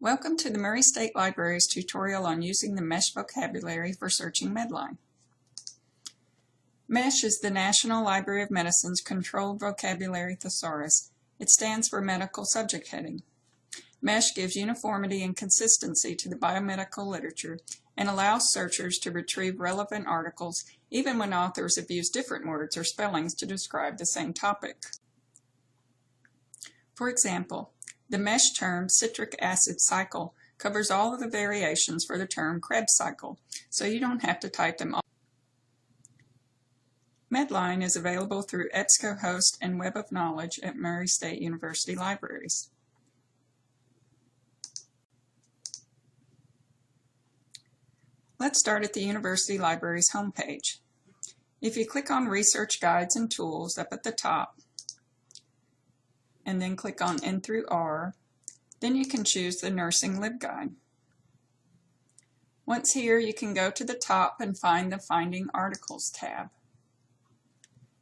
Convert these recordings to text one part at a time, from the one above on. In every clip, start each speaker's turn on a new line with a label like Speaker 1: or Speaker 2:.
Speaker 1: Welcome to the Murray State Library's tutorial on using the MeSH vocabulary for searching MEDLINE. MeSH is the National Library of Medicine's Controlled Vocabulary Thesaurus. It stands for Medical Subject Heading. MeSH gives uniformity and consistency to the biomedical literature and allows searchers to retrieve relevant articles even when authors have used different words or spellings to describe the same topic. For example, the MeSH term citric acid cycle covers all of the variations for the term Krebs cycle, so you don't have to type them all. MEDLINE is available through EBSCOhost and Web of Knowledge at Murray State University Libraries. Let's start at the University Library's homepage. If you click on Research Guides and Tools up at the top, and then click on N through R, then you can choose the Nursing LibGuide. Once here, you can go to the top and find the Finding Articles tab.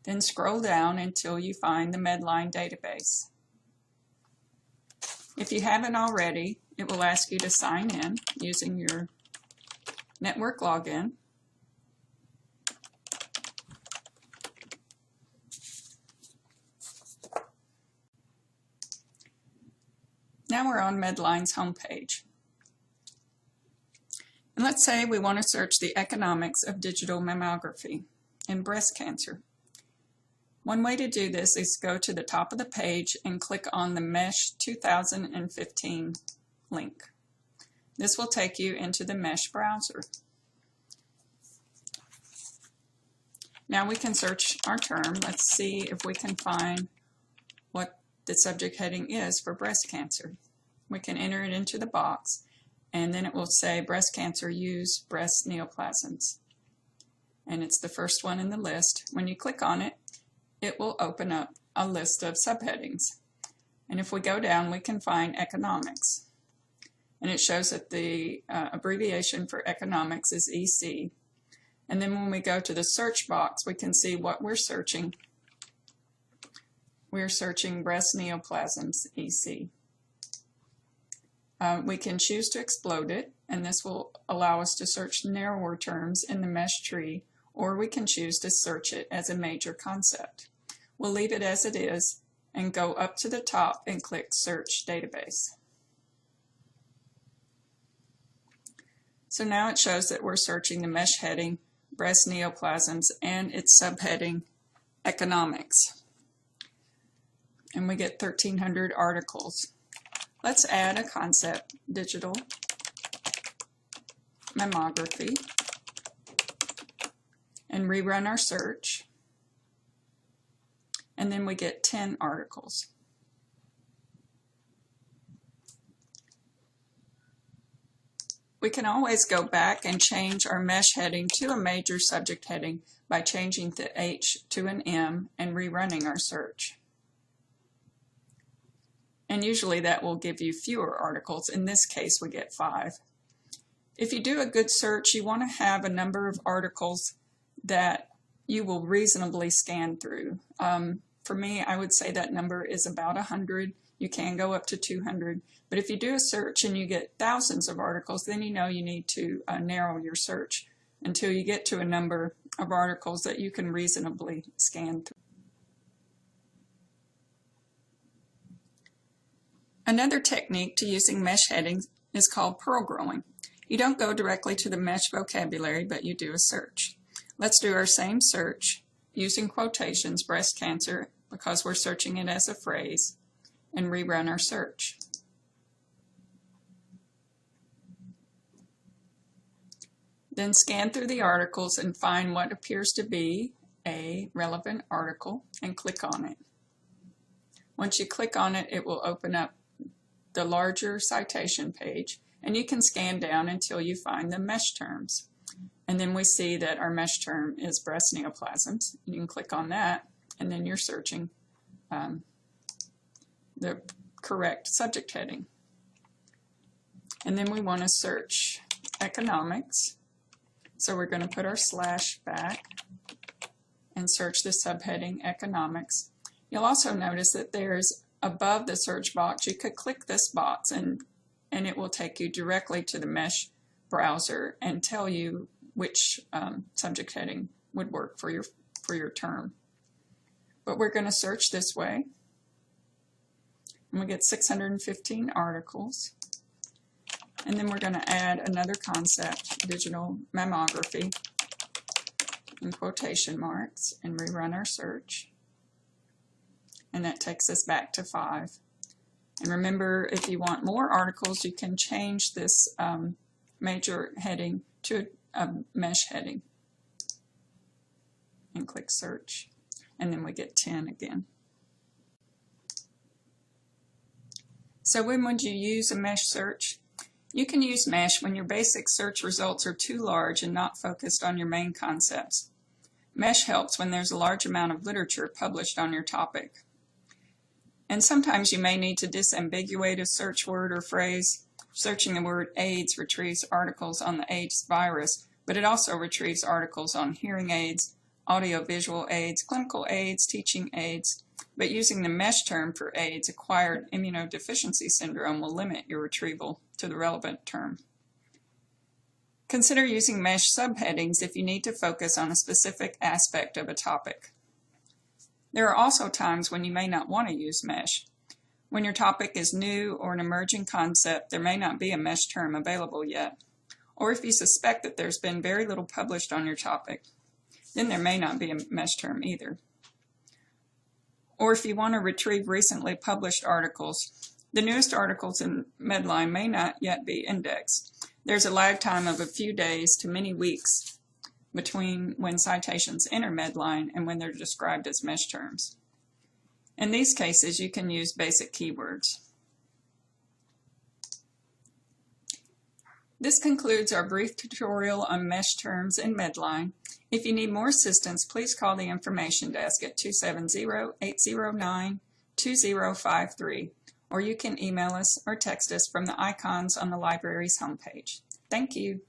Speaker 1: Then scroll down until you find the MEDLINE database. If you haven't already, it will ask you to sign in using your network login. Now we're on MEDLINE's homepage. And let's say we want to search the economics of digital mammography and breast cancer. One way to do this is go to the top of the page and click on the MeSH 2015 link. This will take you into the MeSH browser. Now we can search our term. Let's see if we can find what the subject heading is for breast cancer. We can enter it into the box, and then it will say breast cancer use breast neoplasms. And it's the first one in the list. When you click on it, it will open up a list of subheadings. And if we go down, we can find economics. And it shows that the abbreviation for economics is EC. And then when we go to the search box, we can see what we're searching. We're searching breast neoplasms, EC. We can choose to explode it, and this will allow us to search narrower terms in the MeSH tree, or we can choose to search it as a major concept. We'll leave it as it is and go up to the top and click Search Database. So now it shows that we're searching the MeSH heading, breast neoplasms, and its subheading, economics. And we get 1,300 articles. Let's add a concept, digital mammography, and rerun our search. And then we get 10 articles. We can always go back and change our MeSH heading to a major subject heading by changing the H to an M and rerunning our search. And usually that will give you fewer articles. In this case, we get 5. If you do a good search, you want to have a number of articles that you will reasonably scan through. For me, I would say that number is about 100. You can go up to 200. But if you do a search and you get thousands of articles, then you know you need to narrow your search until you get to a number of articles that you can reasonably scan through. Another technique to using MeSH headings is called pearl growing. You don't go directly to the MeSH vocabulary, but you do a search. Let's do our same search using quotations, breast cancer, because we're searching it as a phrase, and rerun our search. Then scan through the articles and find what appears to be a relevant article and click on it. Once you click on it, it will open up the larger citation page, and you can scan down until you find the MeSH terms. And then we see that our MeSH term is breast neoplasms. You can click on that, and then you're searching the correct subject heading. And then we want to search economics. So we're going to put our slash back and search the subheading economics. You'll also notice that there's above the search box, you could click this box and and it will take you directly to the MeSH browser and tell you which subject heading would work for your term. But we're going to search this way, and we get 615 articles. And then we're going to add another concept, digital mammography, in quotation marks, and rerun our search. And that takes us back to 5. And remember, if you want more articles, you can change this major heading to a MeSH heading. And click search. And then we get 10 again. So when would you use a MeSH search? You can use MeSH when your basic search results are too large and not focused on your main concepts. MeSH helps when there's a large amount of literature published on your topic. And sometimes you may need to disambiguate a search word or phrase. Searching the word AIDS retrieves articles on the AIDS virus, but it also retrieves articles on hearing aids, audiovisual aids, clinical aids, teaching aids. But using the MeSH term for AIDS, acquired immunodeficiency syndrome, will limit your retrieval to the relevant term. Consider using MeSH subheadings if you need to focus on a specific aspect of a topic. There are also times when you may not want to use MeSH. When your topic is new or an emerging concept, there may not be a MeSH term available yet. Or if you suspect that there's been very little published on your topic, then there may not be a MeSH term either. Or if you want to retrieve recently published articles, the newest articles in MEDLINE may not yet be indexed. There's a lag time of a few days to many weeks between when citations enter MEDLINE and when they're described as MeSH terms. In these cases, you can use basic keywords. This concludes our brief tutorial on MeSH terms in MEDLINE. If you need more assistance, please call the information desk at 270-809-2053, or you can email us or text us from the icons on the library's homepage. Thank you.